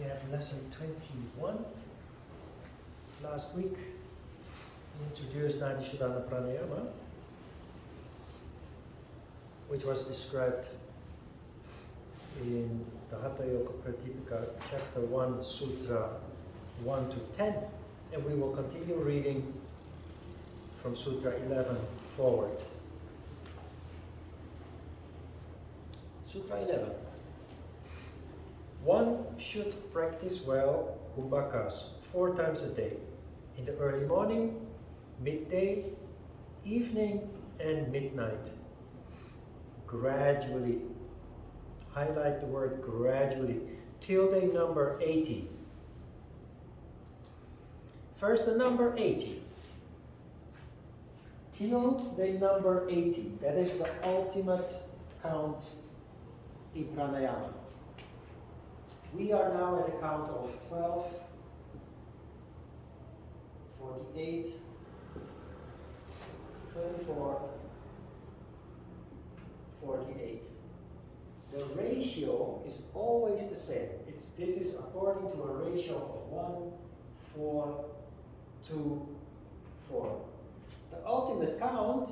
we have lesson 21. Last week we introduced Nadis Pranayama, which was described in the Hatha Yoga Pradipika, chapter 1, sutra 1 to 10, and we will continue reading from sutra 11 forward. Sutra 11. One should practice well kumbhakas 4 times a day, in the early morning, midday, evening, and midnight. Gradually, highlight the word gradually, till they number 80. First the number 80. Till they number 80. That is the ultimate count in pranayama. We are now at a count of 12, 48, 24, 48. The ratio is always the same. This is according to a ratio of 1, 4, 2, 4. The ultimate count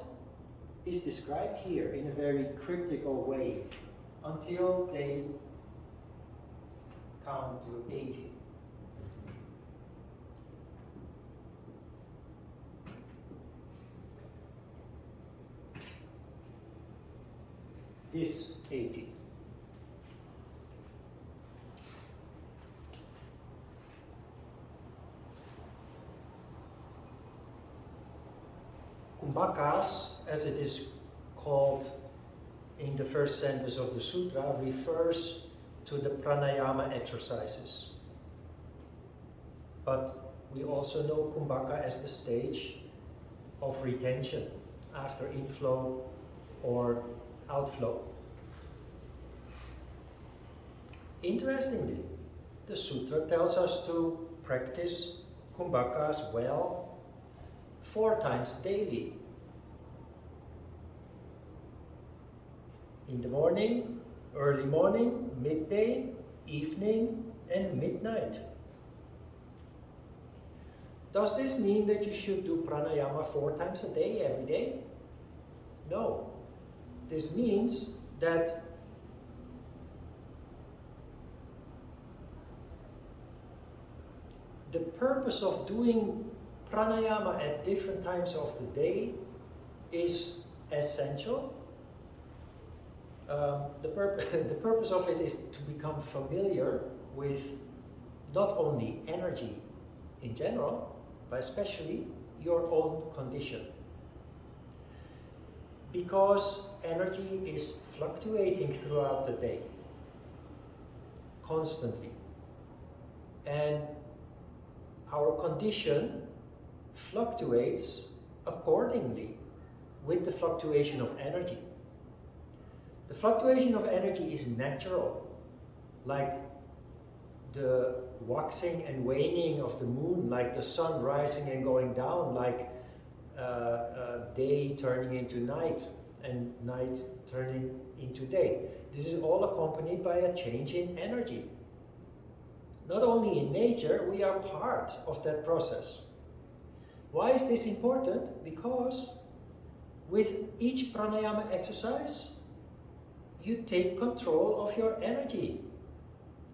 is described here in a very cryptical way until they count to 80. Is 80. Kumbhakas, as it is called in the first sentence of the sutra, refers to the pranayama exercises. But we also know kumbhaka as the stage of retention after inflow or outflow. Interestingly, the sutra tells us to practice kumbhakas well 4 times daily. In the morning, early morning, midday, evening, and midnight. Does this mean that you should do pranayama 4 times a day, every day? No. This means that the purpose of doing pranayama at different times of the day is essential. The purpose of it is to become familiar with not only energy in general, but especially your own condition. Because energy is fluctuating throughout the day, constantly. And our condition fluctuates accordingly with the fluctuation of energy. The fluctuation of energy is natural, like the waxing and waning of the moon, like the sun rising and going down, like day turning into night and night turning into day. This is all accompanied by a change in energy. Not only in nature, we are part of that process. Why is this important? Because with each pranayama exercise, you take control of your energy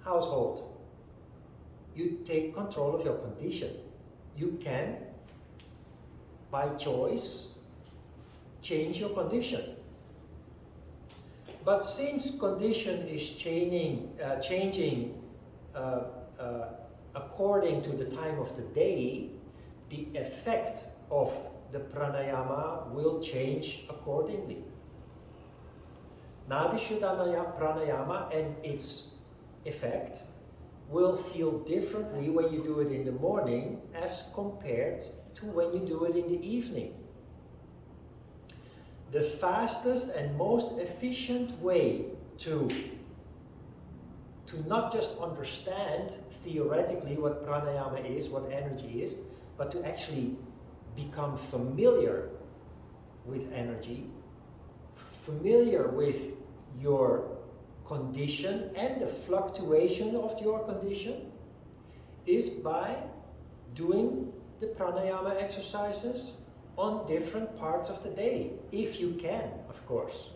household. You take control of your condition. You can, by choice, change your condition. But since condition is changing according to the time of the day, the effect of the pranayama will change accordingly. Nadis pranayama and its effect will feel differently when you do it in the morning as compared to when you do it in the evening. The fastest and most efficient way to not just understand theoretically what pranayama is, what energy is, but to actually become familiar with energy, familiar with your condition and the fluctuation of your condition, is by doing the pranayama exercises on different parts of the day, if you can, of course.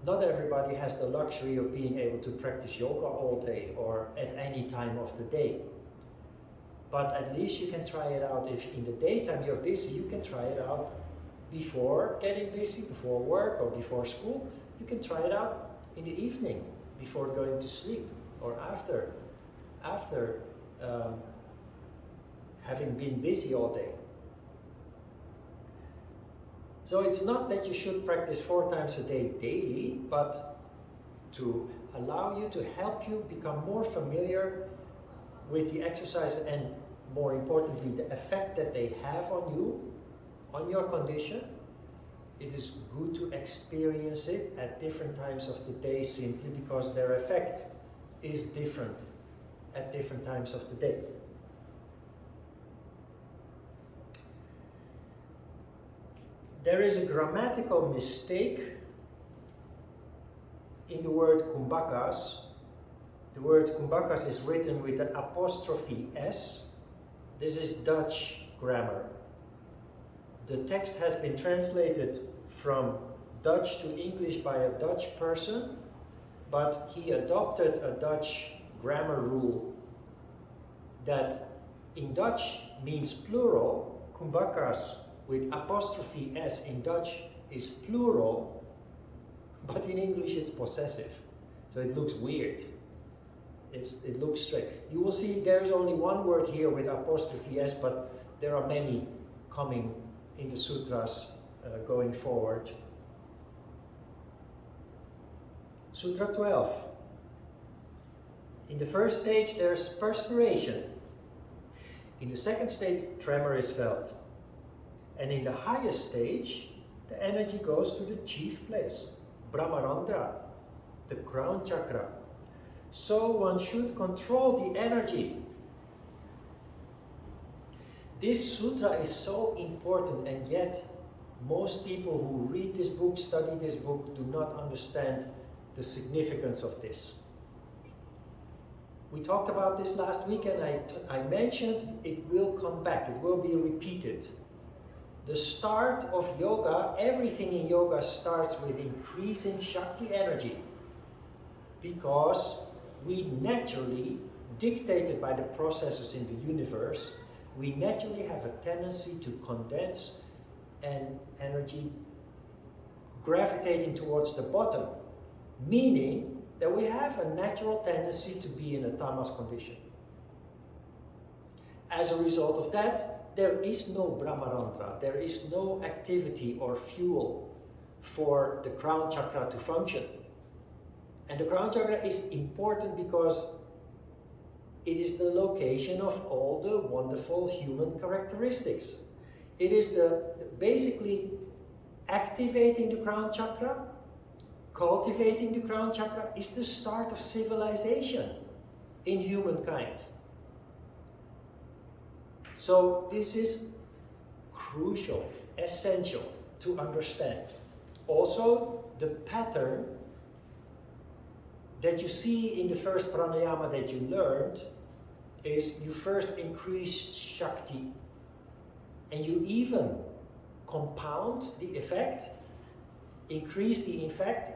Not everybody has the luxury of being able to practice yoga all day or at any time of the day. But at least you can try it out. If in the daytime you're busy, you can try it out before getting busy, before work or before school. You can try it out in the evening, before going to sleep, or after having been busy all day. So it's not that you should practice 4 times a day daily, but to allow you, to help you become more familiar with the exercise and, more importantly, the effect that they have on you, on your condition. It is good to experience it at different times of the day, simply because their effect is different at different times of the day. There is a grammatical mistake in the word kumbhakas. The word kumbhakas is written with an apostrophe S. This is Dutch grammar. The text has been translated from Dutch to English by a Dutch person, but he adopted a Dutch grammar rule that in Dutch means plural. Kumbhakas with apostrophe S in Dutch is plural, but in English it's possessive. So it looks weird. It looks strange. You will see there's only one word here with apostrophe S, but there are many coming in the sutras going forward. Sutra 12. In the first stage there's perspiration. In the second stage tremor is felt. And in the highest stage, the energy goes to the chief place, Brahmarandra, the Crown Chakra. So one should control the energy. This sutra is so important, and yet most people who read this book, study this book, do not understand the significance of this. We talked about this last week, and I mentioned it will come back, it will be repeated. The start of yoga, everything in yoga starts with increasing Shakti energy, because we naturally, dictated by the processes in the universe, we naturally have a tendency to condense and energy gravitating towards the bottom, meaning that we have a natural tendency to be in a tamas condition. As a result of that, there is no Brahmarandra, there is no activity or fuel for the Crown Chakra to function. And the Crown Chakra is important because it is the location of all the wonderful human characteristics. It is basically activating the Crown Chakra, cultivating the Crown Chakra is the start of civilization in humankind. So this is crucial, essential to understand. Also, the pattern that you see in the first pranayama that you learned is you first increase Shakti, and you even compound the effect, increase the effect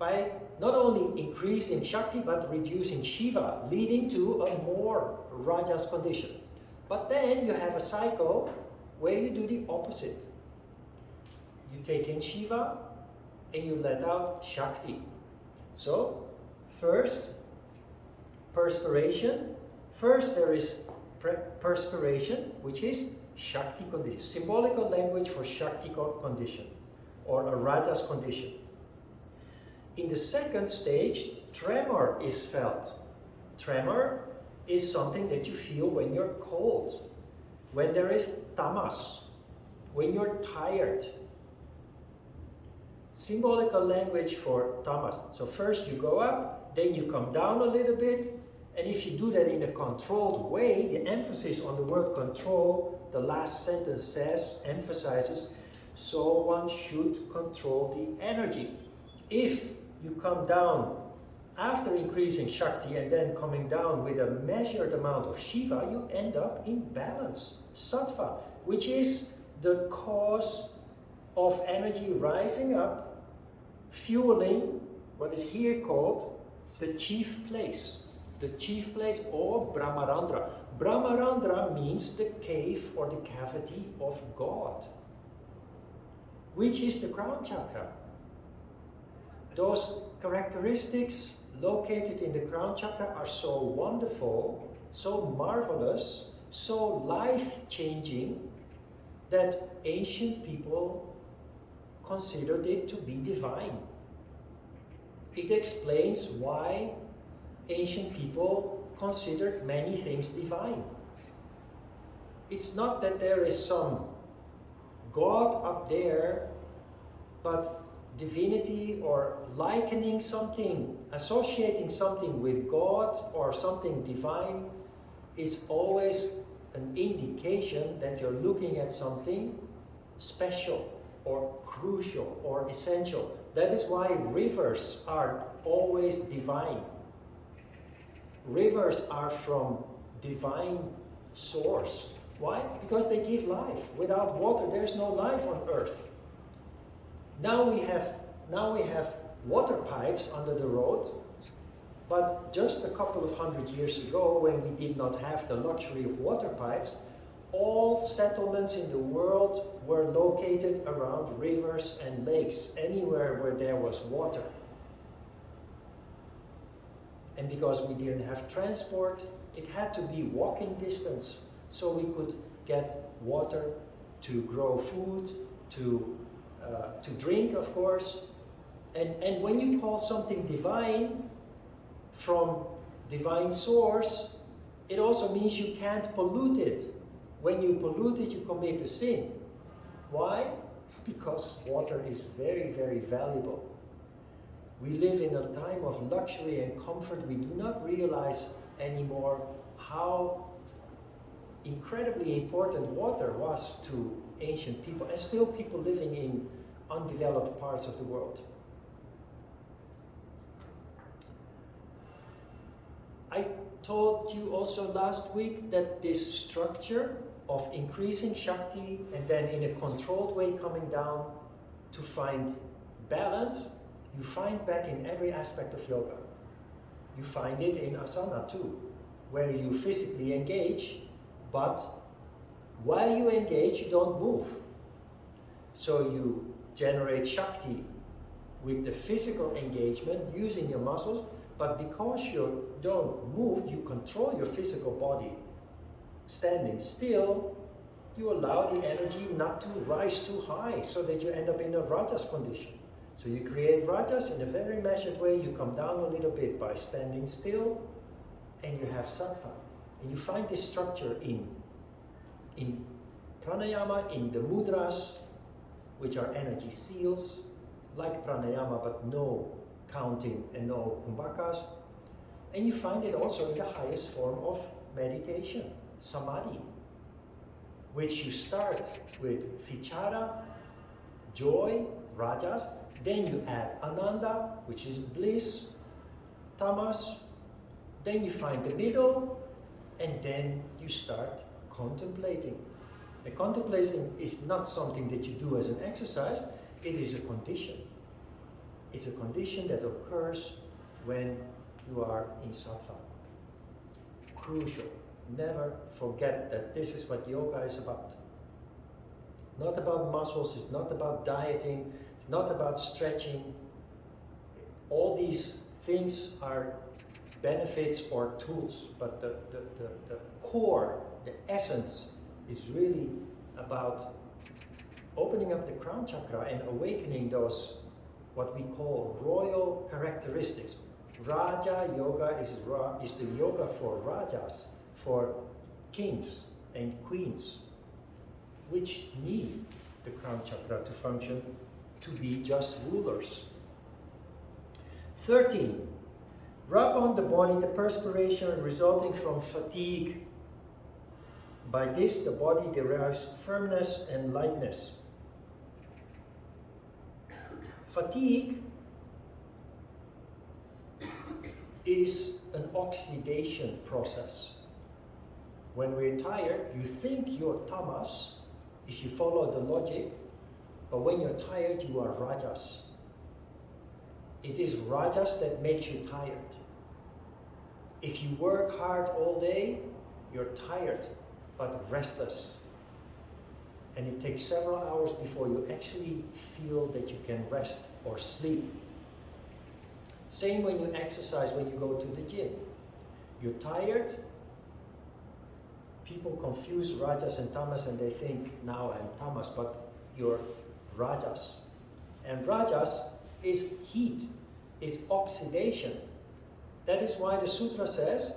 by not only increasing Shakti but reducing Shiva, leading to a more Rajas condition. But then you have a cycle where you do the opposite. You take in Shiva and you let out Shakti. So, first, perspiration. First there is perspiration, which is Shakti condition. Symbolical language for Shakti condition, or a Rajas condition. In the second stage, tremor is felt. Tremor is something that you feel when you're cold, when there is tamas, when you're tired. Symbolical language for tamas. So first you go up, then you come down a little bit, and if you do that in a controlled way, the emphasis on the word control, the last sentence emphasizes, so one should control the energy. If you come down After increasing Shakti and then coming down with a measured amount of Shiva, you end up in balance, Sattva, which is the cause of energy rising up, fueling what is here called the chief place. The chief place, or Brahmarandra. Brahmarandra means the cave or the cavity of God, which is the Crown Chakra. Those characteristics located in the Crown Chakra are so wonderful, so marvelous, so life-changing, that ancient people considered it to be divine. It explains why ancient people considered many things divine. It's not that there is some God up there, but divinity or likening something, associating something with God or something divine is always an indication that you're looking at something special or crucial or essential. That is why rivers are always divine. Rivers are from divine source. Why? Because they give life. Without water, there's no life on earth. Now we have water pipes under the road, but just a couple of 100 years ago, when we did not have the luxury of water pipes, all settlements in the world were located around rivers and lakes, anywhere where there was water. And because we didn't have transport, it had to be walking distance, so we could get water to grow food, to drink, of course. And when you call something divine from divine source, it also means you can't pollute it. When you pollute it, you commit a sin. Why? Because water is very, very valuable. We live in a time of luxury and comfort. We do not realize anymore how incredibly important water was to ancient people, and still people living in undeveloped parts of the world. I told you also last week that this structure of increasing Shakti and then in a controlled way coming down to find balance, you find back in every aspect of yoga. You find it in asana too, where you physically engage, but while you engage, you don't move. So you generate Shakti with the physical engagement using your muscles, but because you don't move, you control your physical body. Standing still, you allow the energy not to rise too high so that you end up in a rajas condition. So you create rajas in a very measured way. You come down a little bit by standing still, and you have sattva. And you find this structure in pranayama, in the mudras, which are energy seals, like pranayama, but no counting and no kumbhakas. And you find it also in the highest form of meditation, samadhi, which you start with vichara, joy, rajas, then you add ananda, which is bliss, tamas, then you find the middle, and then you start contemplating. The contemplation is not something that you do as an exercise, it is a condition. It's a condition that occurs when you are in sattva. Crucial. Never forget that this is what yoga is about. It's not about muscles, it's not about dieting, it's not about stretching. All these things are benefits or tools, but the core, the essence is really about opening up the crown chakra and awakening those, what we call royal characteristics. Raja yoga is the yoga for rajas, for kings and queens, which need the crown chakra to function, to be just rulers. 13. Rub on the body the perspiration resulting from fatigue. By this, the body derives firmness and lightness. is an oxidation process. When we're tired, you think you're tamas, if you follow the logic, but when you're tired, you are rajas. It is rajas that makes you tired. If you work hard all day, you're tired, but restless. And it takes several hours before you actually feel that you can rest or sleep. Same when you exercise, when you go to the gym. You're tired. People confuse rajas and tamas and they think, now I'm tamas, but you're rajas. And rajas is heat, is oxidation. That is why the sutra says,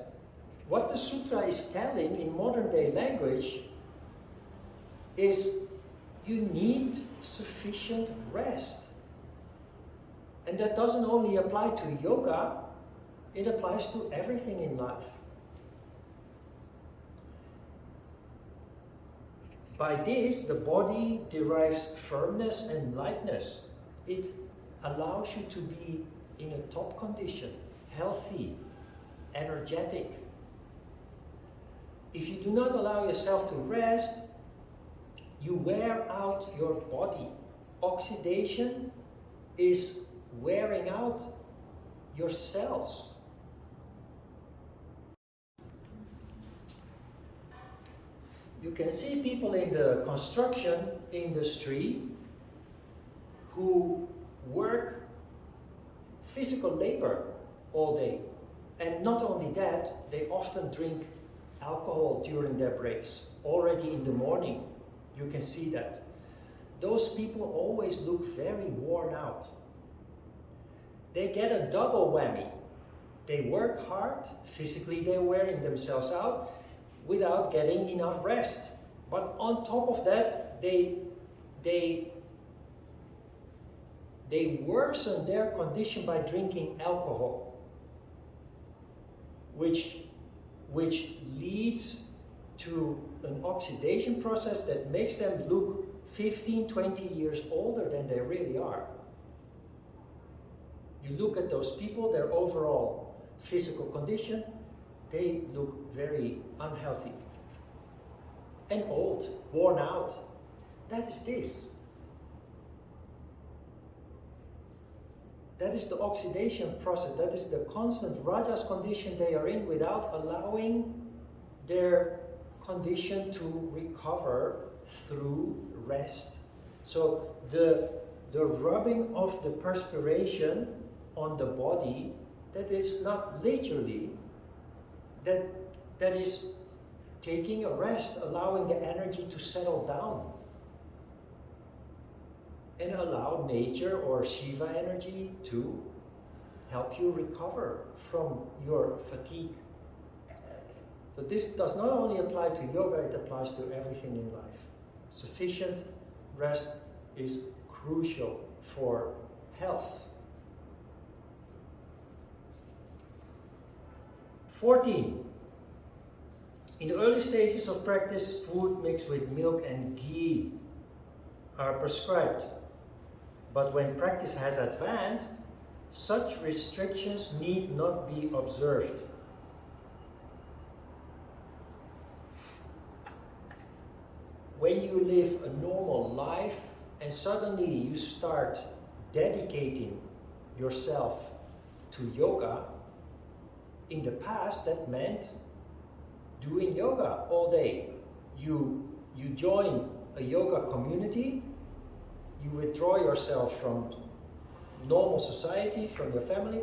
what the sutra is telling in modern day language is you need sufficient rest. And that doesn't only apply to yoga, it applies to everything in life. By this, the body derives firmness and lightness. It allows you to be in a top condition, healthy, energetic. If you do not allow yourself to rest, you wear out your body. Oxidation is wearing out your cells. You can see people in the construction industry who work physical labor all day. And not only that, they often drink alcohol during their breaks. Already in the morning, you can see that. Those people always look very worn out. They get a double whammy. They work hard, physically they're wearing themselves out, without getting enough rest. But on top of that, they worsen their condition by drinking alcohol, which leads to an oxidation process that makes them look 15, 20 years older than they really are. You look at those people, their overall physical condition, they look very unhealthy and old, worn out. That is this. That is the oxidation process. That is the constant rajas condition they are in without allowing their condition to recover through rest. So the rubbing of the perspiration on the body, that is not literally, that is taking a rest, allowing the energy to settle down and allow nature or Shiva energy to help you recover from your fatigue. So this does not only apply to yoga, it applies to everything in life. Sufficient rest is crucial for health. 14. In the early stages of practice, food mixed with milk and ghee are prescribed. But when practice has advanced, such restrictions need not be observed. When you live a normal life and suddenly you start dedicating yourself to yoga, in the past that meant doing yoga all day. You join a yoga community, you withdraw yourself from normal society, from your family,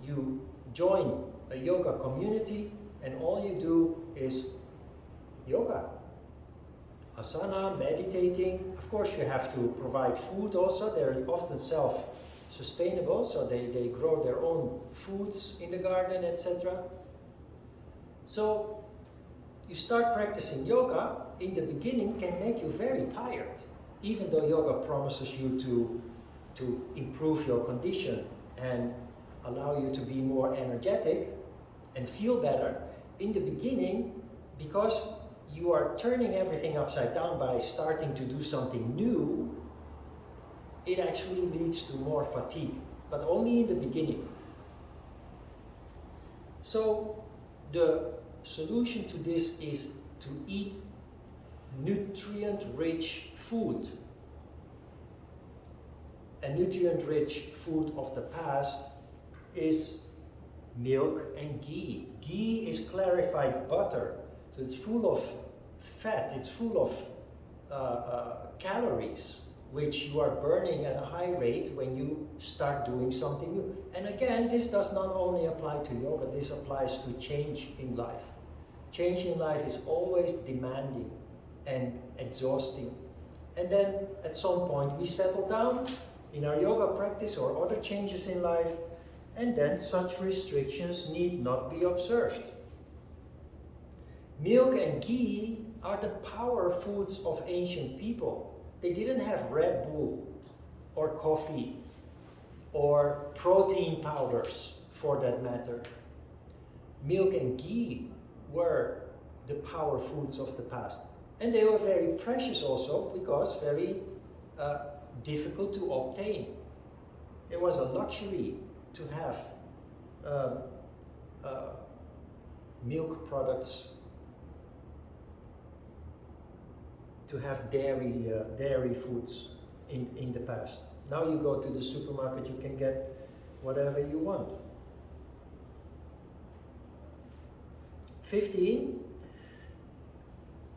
you join a yoga community and all you do is yoga. Asana, meditating. Of course you have to provide food also. They're often self-sustainable, so they grow their own foods in the garden, etc. So you start practicing yoga, in the beginning can make you very tired. Even though yoga promises you to improve your condition and allow you to be more energetic and feel better, in the beginning, because you are turning everything upside down by starting to do something new, it actually leads to more fatigue, but only in the beginning. So the solution to this is to eat nutrient-rich food. A nutrient-rich food of the past is milk and ghee. Ghee is clarified butter, so it's full of fat, it's full of calories, which you are burning at a high rate when you start doing something new. And again, this does not only apply to yoga, this applies to change in life. Change in life is always demanding and exhausting. And then at some point we settle down in our yoga practice or other changes in life, and then such restrictions need not be observed. Milk and ghee are the power foods of ancient people. They didn't have Red Bull or coffee or protein powders for that matter. Milk and ghee were the power foods of the past. And they were very precious also because very difficult to obtain. It was a luxury to have milk products, to have dairy foods in the past. Now you go to the supermarket, you can get whatever you want. 15.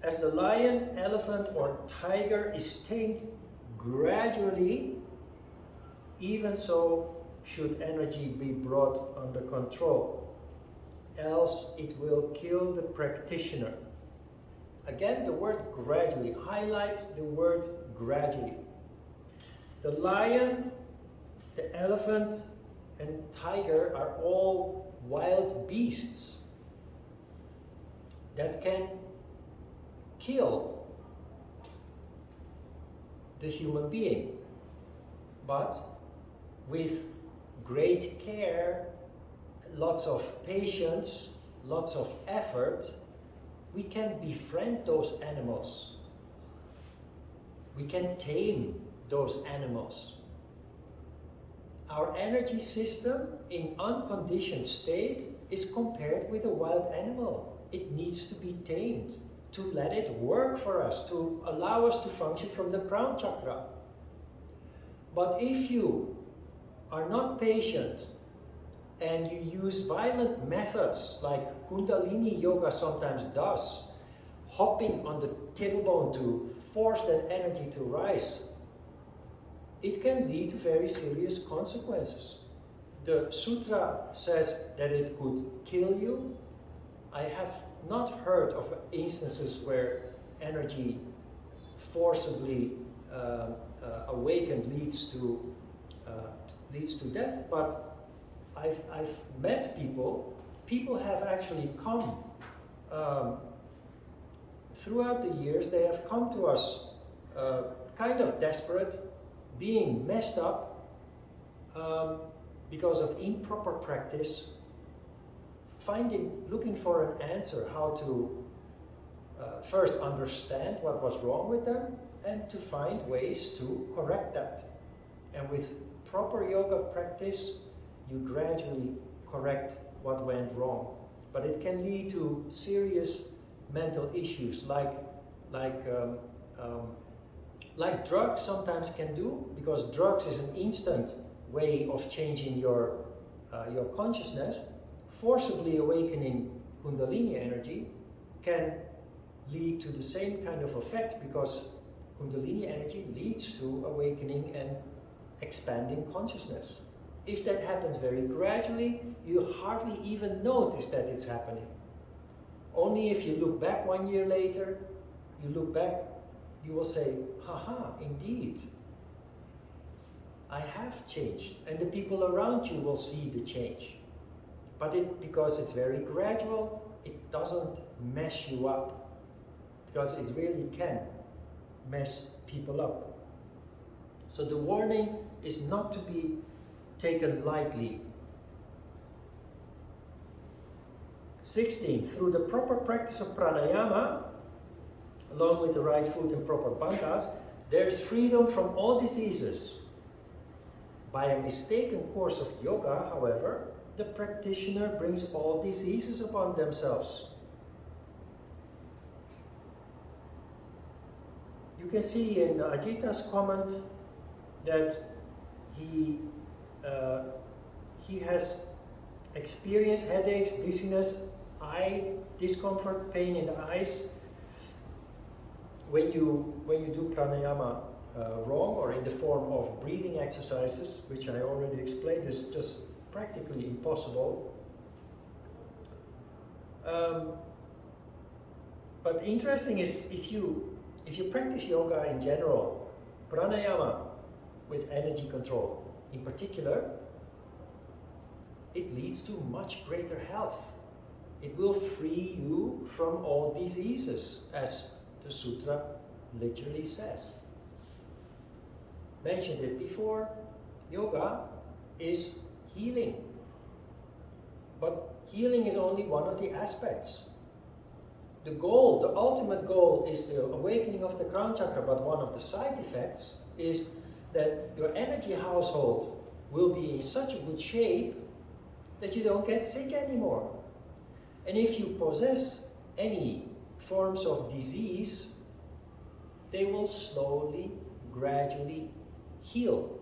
As the lion, elephant, or tiger is tamed gradually, even so should energy be brought under control, else it will kill the practitioner. Again, the word gradually, highlight the word gradually. The lion, the elephant, and tiger are all wild beasts that can kill the human being. But with great care, lots of patience, lots of effort, we can befriend those animals. We can tame those animals. Our energy system in unconditioned state is compared with a wild animal. It needs to be tamed to let it work for us, to allow us to function from the Crown Chakra. But if you are not patient and you use violent methods like Kundalini Yoga sometimes does, hopping on the tailbone to force that energy to rise, it can lead to very serious consequences. The sutra says that it could kill you. I have not heard of instances where energy forcibly awakened leads to death, but I've met people have actually come throughout the years. They have come to us kind of desperate, being messed up because of improper practice, looking for an answer how to first understand what was wrong with them and to find ways to correct that. And with proper yoga practice, you gradually correct what went wrong. But it can lead to serious mental issues like drugs sometimes can do, because drugs is an instant way of changing your consciousness. Forcibly awakening Kundalini energy can lead to the same kind of effects, because Kundalini energy leads to awakening and expanding consciousness. If that happens very gradually, you hardly even notice that it's happening. Only if you look back 1 year later, you will say, haha, indeed, I have changed. And the people around you will see the change. But because it's very gradual, it doesn't mess you up. Because it really can mess people up. So the warning is not to be taken lightly. 16. Through the proper practice of pranayama, along with the right food and proper bandhas, there is freedom from all diseases. By a mistaken course of yoga, however, the practitioner brings all diseases upon themselves. You can see in Ajita's comment that he has experienced headaches, dizziness, eye discomfort, pain in the eyes when you do pranayama wrong, or in the form of breathing exercises, which I already explained is just practically impossible. But interesting is if you practice yoga in general, pranayama with energy control in particular, it leads to much greater health. It will free you from all diseases, as the sutra literally says. Mentioned it before, yoga is healing. But healing is only one of the aspects. The goal, the ultimate goal, is the awakening of the Crown Chakra, but one of the side effects is that your energy household will be in such a good shape that you don't get sick anymore. And if you possess any forms of disease, they will slowly, gradually heal.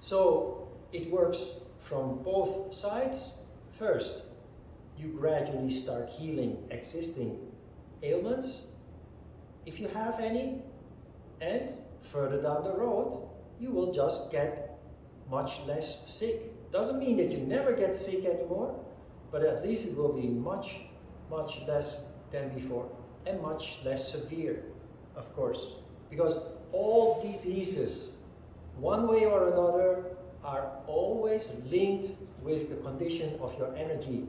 So it works from both sides. First, you gradually start healing existing ailments, if you have any, and further down the road, you will just get much less sick. Doesn't mean that you never get sick anymore, but at least it will be much, much less than before, and much less severe, of course, because all diseases, one way or another, are always linked with the condition of your energy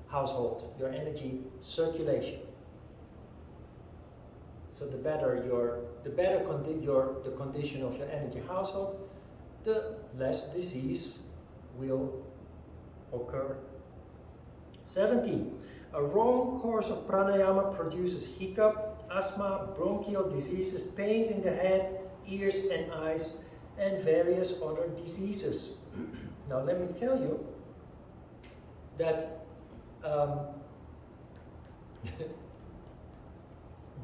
household, your energy circulation. So the better the condition of your energy household, the less disease will occur. 17. A wrong course of pranayama produces hiccup, asthma, bronchial diseases, pains in the head, ears and eyes, and various other diseases. Now let me tell you that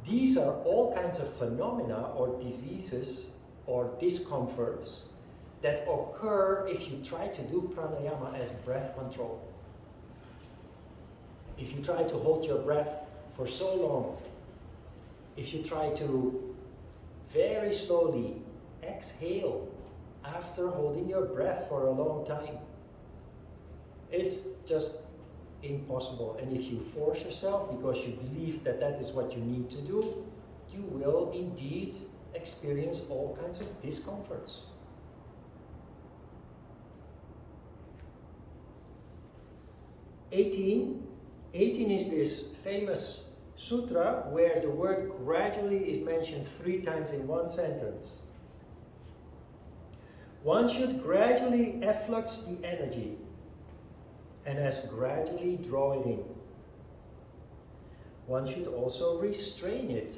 these are all kinds of phenomena or diseases or discomforts that occur if you try to do pranayama as breath control. If you try to hold your breath for so long, if you try to very slowly exhale after holding your breath for a long time, it's just impossible. And if you force yourself because you believe that that is what you need to do, you will indeed experience all kinds of discomforts. 18 is this famous sutra where the word gradually is mentioned 3 times in one sentence. One should gradually efflux the energy and as gradually draw it in. One should also restrain it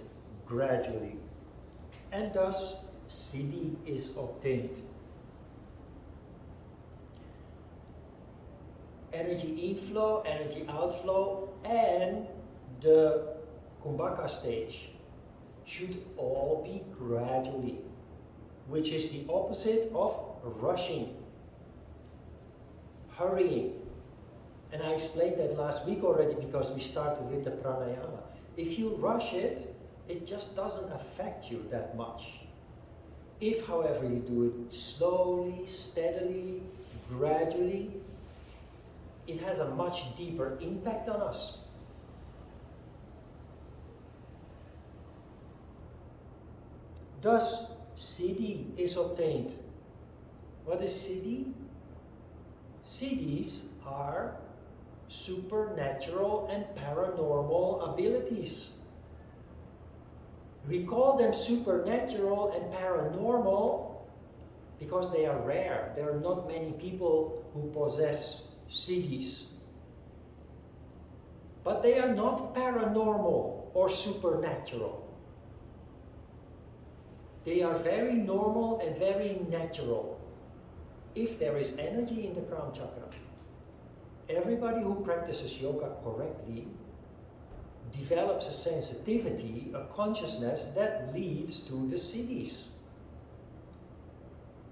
gradually, and thus siddhi is obtained. Energy inflow, energy outflow, and the kumbhaka stage should all be gradually, which is the opposite of rushing, hurrying. And I explained that last week already because we started with the pranayama. If you rush it, it just doesn't affect you that much. If, however, you do it slowly, steadily, gradually, it has a much deeper impact on us. Thus, siddhi is obtained. What is siddhi? Siddhis are supernatural and paranormal abilities. We call them supernatural and paranormal because they are rare. There are not many people who possess siddhis. But they are not paranormal or supernatural. They are very normal and very natural. If there is energy in the crown chakra, everybody who practices yoga correctly develops a sensitivity, a consciousness that leads to the siddhis.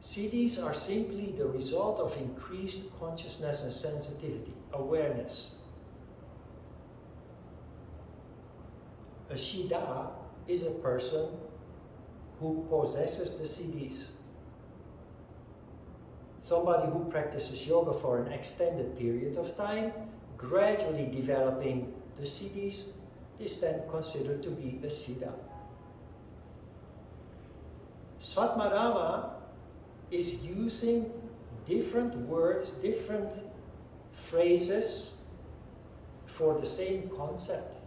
Siddhis are simply the result of increased consciousness and sensitivity, awareness. A siddha is a person who possesses the siddhis. Somebody who practices yoga for an extended period of time, gradually developing the siddhis, is then considered to be a siddha. Svatmarama is using different words, different phrases for the same concept.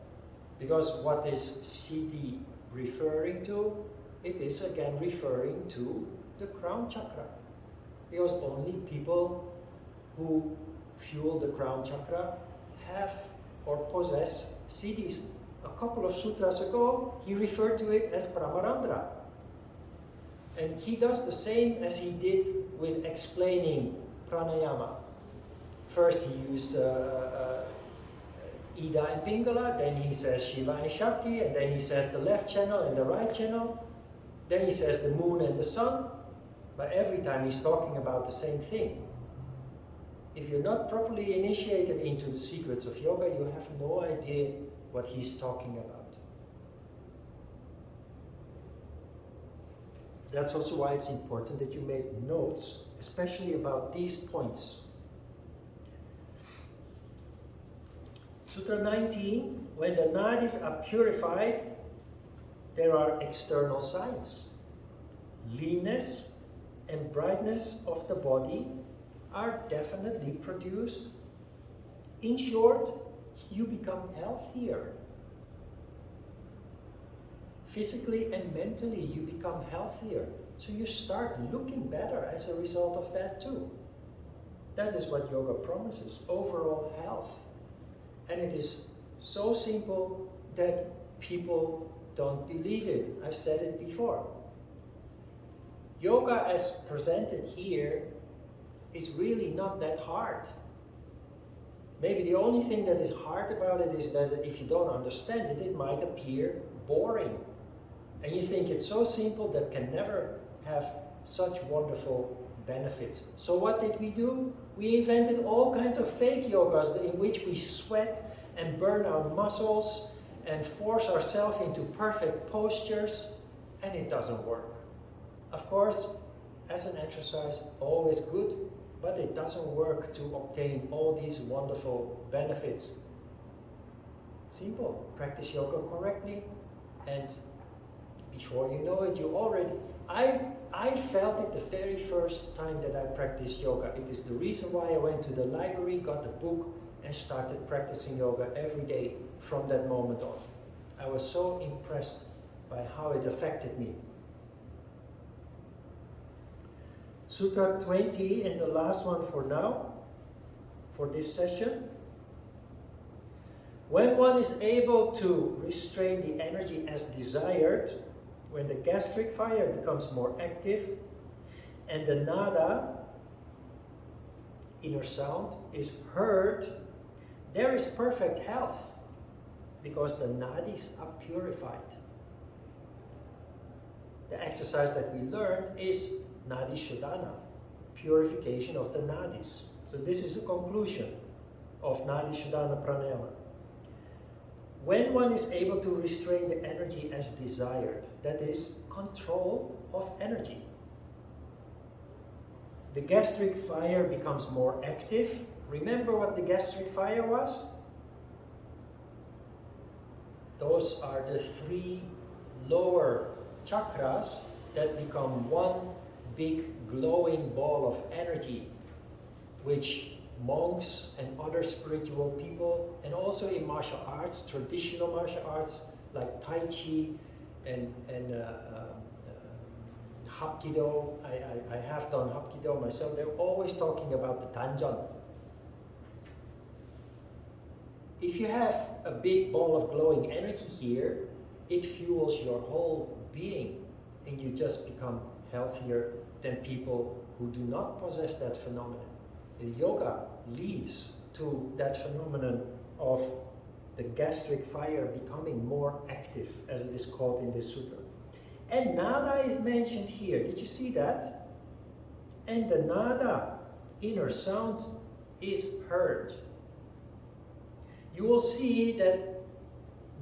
Because what is siddhi referring to? It is again referring to the crown chakra. Because only people who fuel the crown chakra have or possess siddhis. A couple of sutras ago, he referred to it as Pramarandra. And he does the same as he did with explaining pranayama. First he used Ida and Pingala, then he says Shiva and Shakti, and then he says the left channel and the right channel. Then he says the moon and the sun. But every time he's talking about the same thing. If you're not properly initiated into the secrets of yoga, you have no idea what he's talking about. That's also why it's important that you make notes, especially about these points. Sutra 19, when the nadis are purified, there are external signs. Leanness and brightness of the body are definitely produced. In short, you become healthier. Physically and mentally, you become healthier. So you start looking better as a result of that too. That is what yoga promises, overall health. And it is so simple that people don't believe it. I've said it before. Yoga as presented here is really not that hard. Maybe the only thing that is hard about it is that if you don't understand it, it might appear boring. And you think it's so simple that can never have such wonderful benefits. So what did we do? We invented all kinds of fake yogas in which we sweat and burn our muscles and force ourselves into perfect postures, and it doesn't work. Of course, as an exercise, always good, but it doesn't work to obtain all these wonderful benefits. Simple. Practice yoga correctly, and before you know it, you already... I felt it the very first time that I practiced yoga. It is the reason why I went to the library, got a book, and started practicing yoga every day from that moment on. I was so impressed by how it affected me. Sutra 20, and the last one for now, for this session. When one is able to restrain the energy as desired, when the gastric fire becomes more active and the nada, inner sound, is heard, there is perfect health because the nadis are purified. The exercise that we learned is Nadi Shodhana, purification of the nadis. So this is a conclusion of Nadi Shodhana Pranayama. When one is able to restrain the energy as desired, that is, control of energy. The gastric fire becomes more active. Remember what the gastric fire was? Those are the three lower chakras that become one big glowing ball of energy, which monks and other spiritual people, and also in martial arts, traditional martial arts like Tai Chi and Hapkido. I have done Hapkido myself. They're always talking about the Danjan. If you have a big ball of glowing energy here, it fuels your whole being. and you just become healthier than people who do not possess that phenomenon. The yoga leads to that phenomenon of the gastric fire becoming more active, as it is called in this sutra. And nada is mentioned here. Did you see that? And the nada, inner sound, is heard. You will see that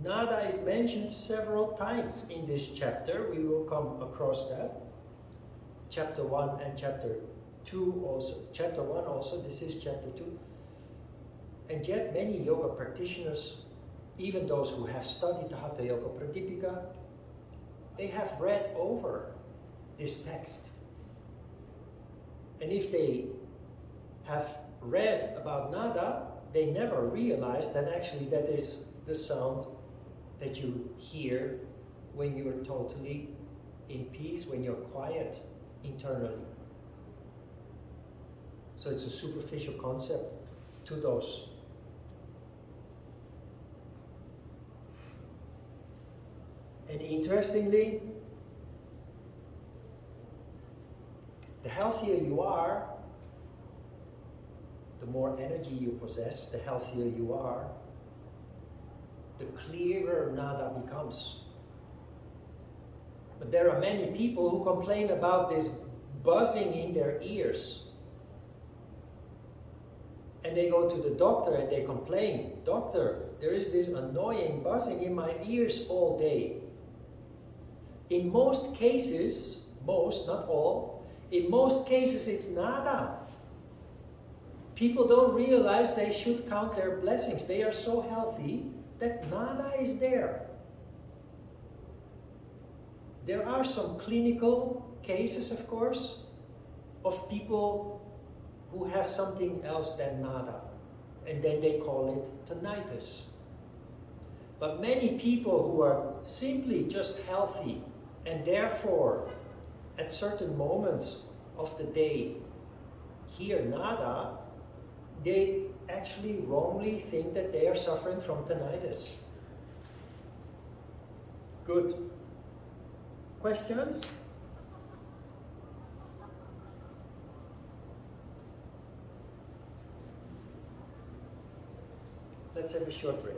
nada is mentioned several times in this chapter. We will come across that. Chapter 1 and chapter 2 also. Chapter 1 also, this is chapter 2. And yet many yoga practitioners, even those who have studied the Hatha Yoga Pradipika, they have read over this text. And if they have read about nada, they never realize that actually that is the sound that you hear when you're totally in peace, when you're quiet internally. So it's a superficial concept to those. And interestingly, the healthier you are, the more energy you possess, the healthier you are, the clearer nada becomes. But there are many people who complain about this buzzing in their ears. And they go to the doctor and they complain, "Doctor, there is this annoying buzzing in my ears all day." In most cases, most, not all, in most cases it's nada. People don't realize they should count their blessings. They are so healthy that nada is there. There are some clinical cases, of course, of people who have something else than nada, and then they call it tinnitus. But many people who are simply just healthy and therefore at certain moments of the day hear nada, they actually wrongly think that they are suffering from tinnitus. Good. Questions? Let's have a short break.